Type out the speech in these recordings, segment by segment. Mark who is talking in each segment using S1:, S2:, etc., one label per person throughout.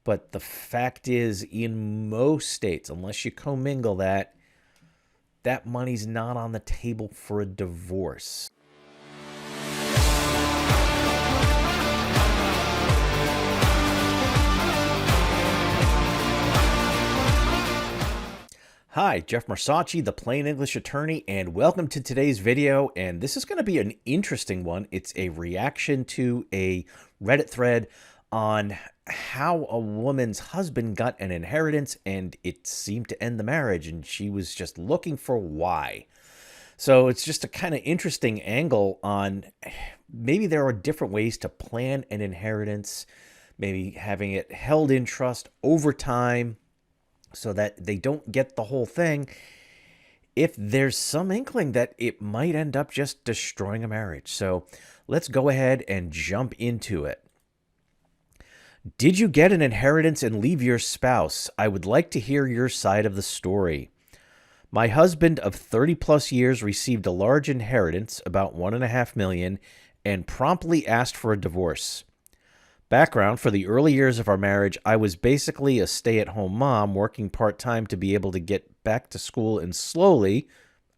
S1: But the fact is, in most states, unless you commingle that, that money's not on the table for a divorce. Hi, Jeff Marsace, the Plain English Attorney, and welcome to today's video. And this is going to be an interesting one. It's a reaction to a Reddit thread on how a woman's husband got an inheritance and it seemed to end the marriage, and she was just looking for why. So it's just a kind of interesting angle on maybe there are different ways to plan an inheritance, maybe having it held in trust over time so that they don't get the whole thing if there's some inkling that it might end up just destroying a marriage. So let's go ahead and jump into it. Did you get an inheritance and leave your spouse? I would like to hear your side of the story. My husband of 30 plus years received a large inheritance, about $1.5 million, and promptly asked for a divorce. Background: for the early years of our marriage, I was basically a stay-at-home mom working part-time to be able to get back to school and slowly,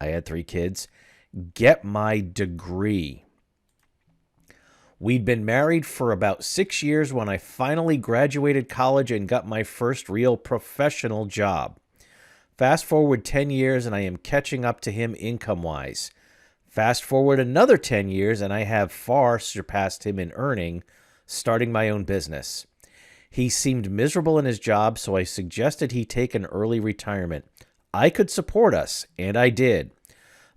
S1: I had 3 kids, get my degree. We'd been married for about 6 years when I finally graduated college and got my first real professional job. Fast forward 10 years and I am catching up to him income-wise. Fast forward another 10 years and I have far surpassed him in earning, starting my own business. He seemed miserable in his job, so I suggested he take an early retirement. I could support us, and I did.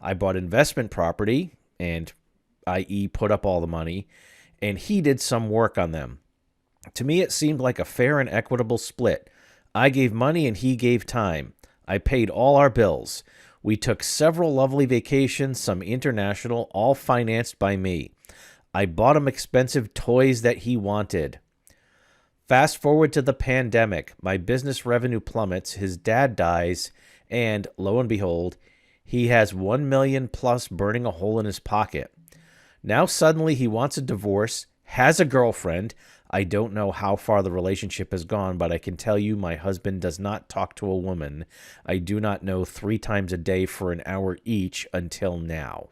S1: I bought investment property, and i.e. put up all the money, and he did some work on them. To me, it seemed like a fair and equitable split. I gave money and he gave time. I paid all our bills. We took several lovely vacations, some international, all financed by me. I bought him expensive toys that he wanted. Fast forward to the pandemic. My business revenue plummets, his dad dies, and lo and behold, he has $1 million plus burning a hole in his pocket. Now suddenly he wants a divorce, has a girlfriend. I don't know how far the relationship has gone, but I can tell you my husband does not talk to a woman. I do not know 3 times a day for an hour each until now.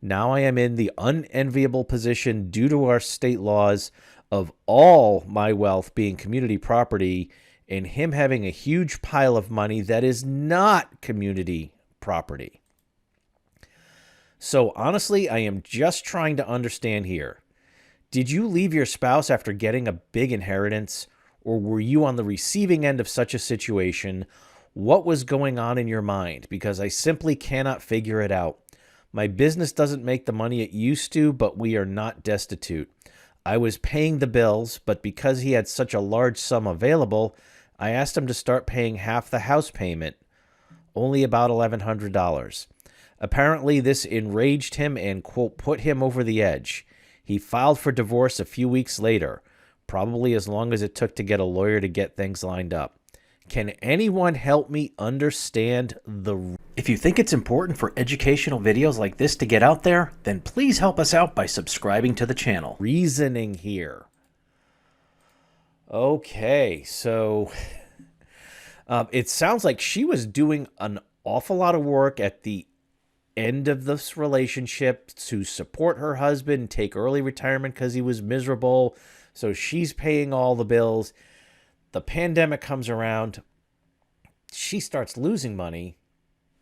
S1: Now I am in the unenviable position, due to our state laws, of all my wealth being community property and him having a huge pile of money that is not community property. So honestly, I am just trying to understand here. Did you leave your spouse after getting a big inheritance, or were you on the receiving end of such a situation? What was going on in your mind? Because I simply cannot figure it out. My business doesn't make the money it used to, but we are not destitute. I was paying the bills, but because he had such a large sum available, I asked him to start paying half the house payment, only about $1,100. Apparently, this enraged him and, quote, put him over the edge. He filed for divorce a few weeks later, probably as long as it took to get a lawyer to get things lined up. Can anyone help me understand the... If you think it's important for educational videos like this to get out there, then please help us out by subscribing to the channel. Reasoning here. Okay, so it sounds like she was doing an awful lot of work at the end of this relationship to support her husband, take early retirement because he was miserable. So she's paying all the bills. The pandemic comes around. She starts losing money.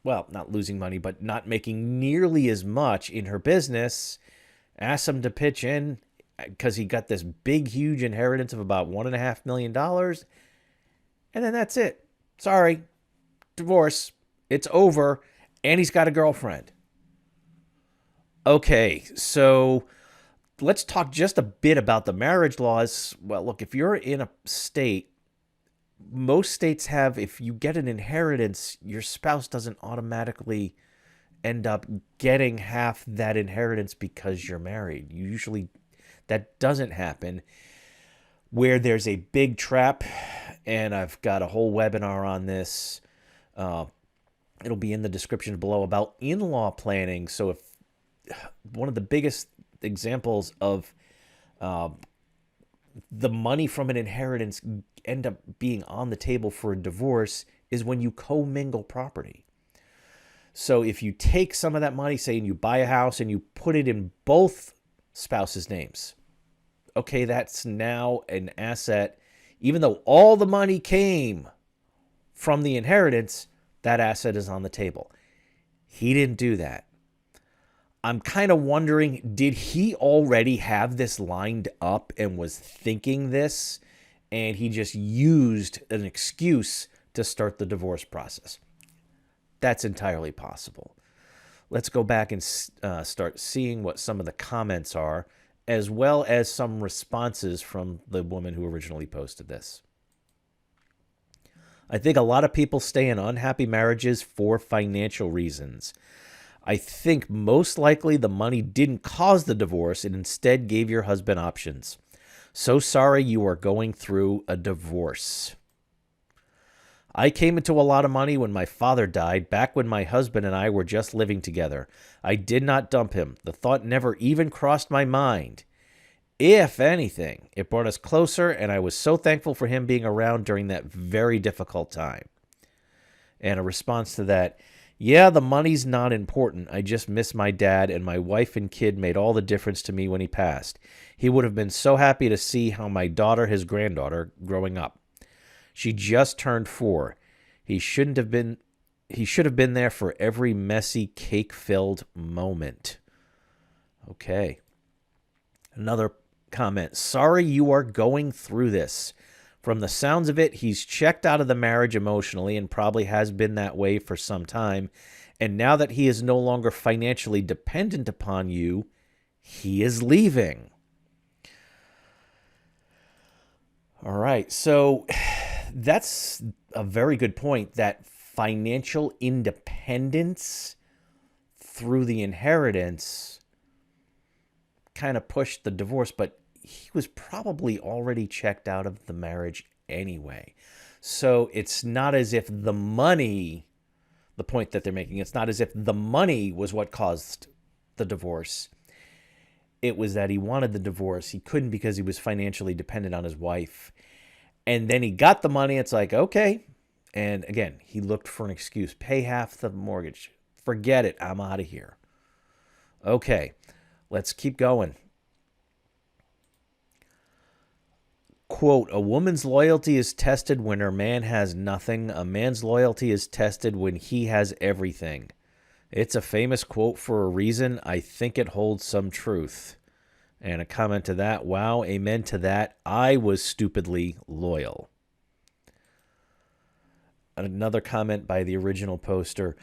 S1: Well, not losing money, but not making nearly as much in her business. Asks him to pitch in because he got this big, huge inheritance of about $1.5 million. And then that's it. Sorry. Divorce. It's over. And he's got a girlfriend. Okay, so let's talk just a bit about the marriage laws. Well, look, if you're in a state, most states have, if you get an inheritance, your spouse doesn't automatically end up getting half that inheritance because you're married. Usually that doesn't happen. Where there's a big trap, and I've got a whole webinar on this. It'll be in the description below about in-law planning. So if one of the biggest examples of the money from an inheritance end up being on the table for a divorce is when you commingle property. So if you take some of that money, say, and you buy a house and you put it in both spouses' names, okay, that's now an asset. Even though all the money came from the inheritance, that asset is on the table. He didn't do that. I'm kind of wondering, did he already have this lined up and was thinking this, and he just used an excuse to start the divorce process? That's entirely possible. Let's go back and start seeing what some of the comments are, as well as some responses from the woman who originally posted this. I think a lot of people stay in unhappy marriages for financial reasons. I think most likely the money didn't cause the divorce and instead gave your husband options. So sorry you are going through a divorce. I came into a lot of money when my father died, back when my husband and I were just living together. I did not dump him. The thought never even crossed my mind. If anything, it brought us closer, and I was so thankful for him being around during that very difficult time. And a response to that, yeah, the money's not important. I just miss my dad, and my wife and kid made all the difference to me when he passed. He would have been so happy to see how my daughter, his granddaughter, growing up. She just turned 4. He should have been there for every messy, cake-filled moment. Okay. Another comment. Sorry you are going through this. From the sounds of it, he's checked out of the marriage emotionally and probably has been that way for some time. And now that he is no longer financially dependent upon you, he is leaving. All right. So that's a very good point, that financial independence through the inheritance kind of pushed the divorce, but he was probably already checked out of the marriage anyway. So it's not as if the money, the point that they're making, it's not as if the money was what caused the divorce. It was that he wanted the divorce. He couldn't because he was financially dependent on his wife. And then he got the money. It's like, okay. And again, he looked for an excuse. Pay half the mortgage. Forget it. I'm out of here. Okay, let's keep going. Quote, a woman's loyalty is tested when her man has nothing. A man's loyalty is tested when he has everything. It's a famous quote for a reason. I think it holds some truth. And a comment to that, wow, amen to that. I was stupidly loyal. Another comment by the original poster.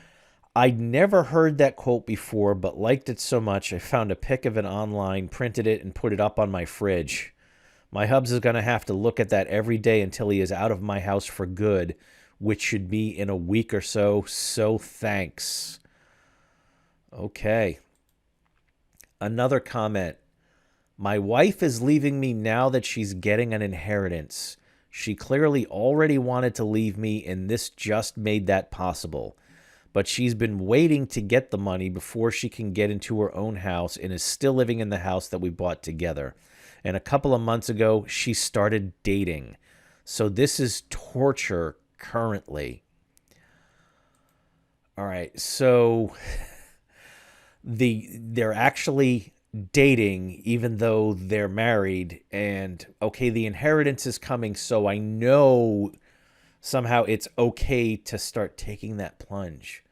S1: I'd never heard that quote before, but liked it so much I found a pic of it online, printed it, and put it up on my fridge. My hubs is going to have to look at that every day until he is out of my house for good, which should be in a week or so. So thanks. Okay. Another comment. My wife is leaving me now that she's getting an inheritance. She clearly already wanted to leave me, and this just made that possible. But she's been waiting to get the money before she can get into her own house and is still living in the house that we bought together. And a couple of months ago, she started dating. So this is torture currently. All right, so they're actually dating even though they're married. And, okay, the inheritance is coming, so I know somehow it's okay to start taking that plunge.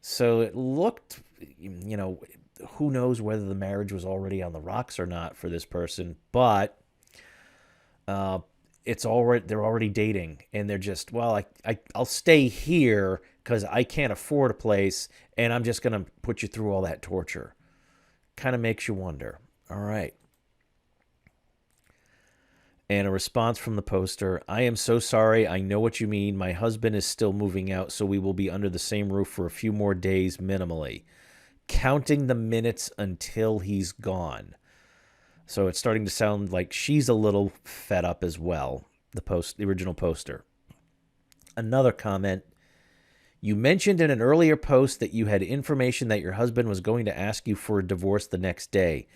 S1: So it looked, who knows whether the marriage was already on the rocks or not for this person, but they're already dating, and they're just, well, I'll stay here because I can't afford a place, and I'm just going to put you through all that torture. Kind of makes you wonder. All right. And a response from the poster, I am so sorry. I know what you mean. My husband is still moving out, so we will be under the same roof for a few more days minimally. Counting the minutes until he's gone. So it's starting to sound like she's a little fed up as well, the original poster. Another comment. You mentioned in an earlier post that you had information that your husband was going to ask you for a divorce the next day.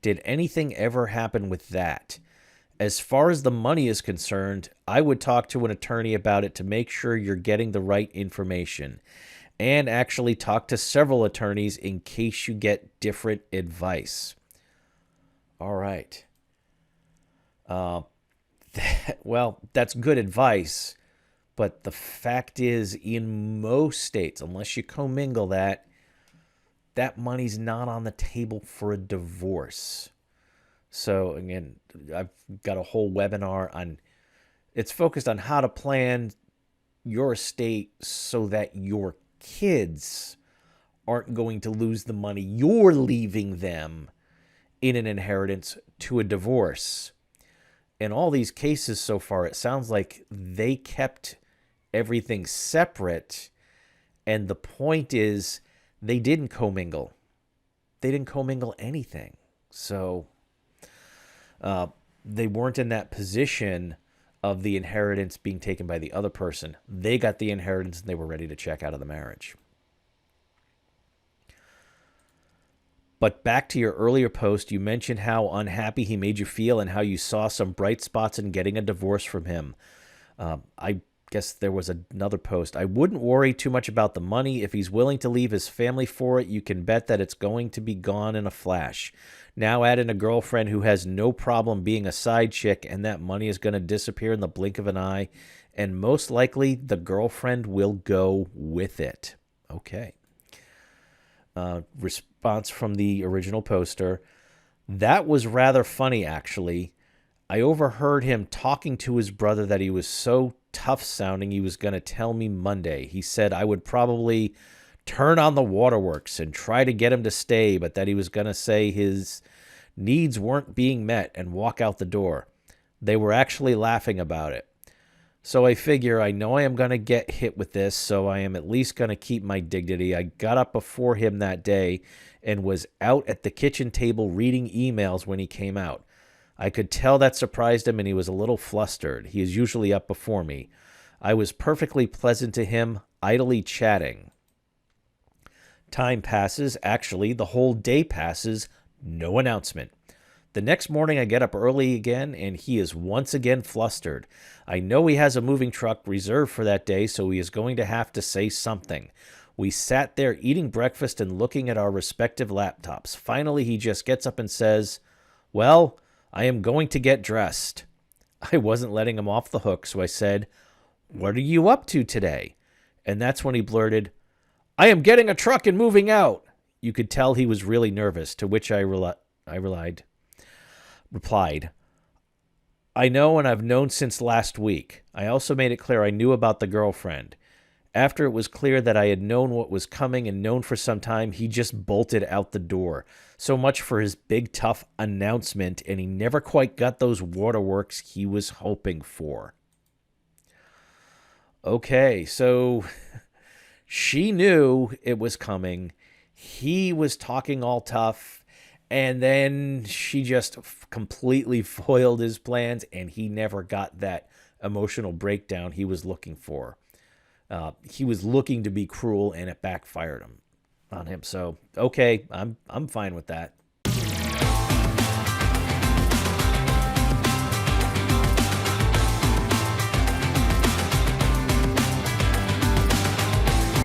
S1: Did anything ever happen with that? As far as the money is concerned, I would talk to an attorney about it to make sure you're getting the right information, and actually talk to several attorneys in case you get different advice. All right. Well, that's good advice, but the fact is, in most states, unless you commingle that, that money's not on the table for a divorce. So again, I've got a whole webinar on, it's focused on how to plan your estate so that your kids aren't going to lose the money you're leaving them in an inheritance to a divorce. In all these cases so far, it sounds like they kept everything separate. And the point is, they didn't commingle. They didn't commingle anything. So they weren't in that position of the inheritance being taken by the other person. They got the inheritance and they were ready to check out of the marriage. But back to your earlier post, you mentioned how unhappy he made you feel and how you saw some bright spots in getting a divorce from him. I guess there was another post. I wouldn't worry too much about the money. If he's willing to leave his family for it, you can bet that it's going to be gone in a flash. Now add in a girlfriend who has no problem being a side chick, and that money is going to disappear in the blink of an eye. And most likely, the girlfriend will go with it. Okay. Response from the original poster. That was rather funny, actually. I overheard him talking to his brother that he was so tough sounding he was going to tell me Monday. He said I would probably turn on the waterworks and try to get him to stay, but that he was going to say his needs weren't being met and walk out the door. They were actually laughing about it. So I figure I know I am going to get hit with this, so I am at least going to keep my dignity. I got up before him that day and was out at the kitchen table reading emails when he came out. I could tell that surprised him and he was a little flustered. He is usually up before me. I was perfectly pleasant to him, idly chatting. Time passes, actually the whole day passes, no announcement. The next morning I get up early again and he is once again flustered. I know he has a moving truck reserved for that day, so he is going to have to say something. We sat there eating breakfast and looking at our respective laptops. Finally, he just gets up and says, "Well, I am going to get dressed." I wasn't letting him off the hook, so I said, "What are you up to today?" And that's when he blurted, "I am getting a truck and moving out." You could tell he was really nervous, to which I replied, "I know, and I've known since last week." I also made it clear I knew about the girlfriend. After it was clear that I had known what was coming and known for some time, he just bolted out the door. So much for his big, tough announcement, and he never quite got those waterworks he was hoping for. Okay, so she knew it was coming. He was talking all tough, and then she just completely foiled his plans, and he never got that emotional breakdown he was looking for. He was looking to be cruel, and it backfired on him. So, okay, I'm fine with that.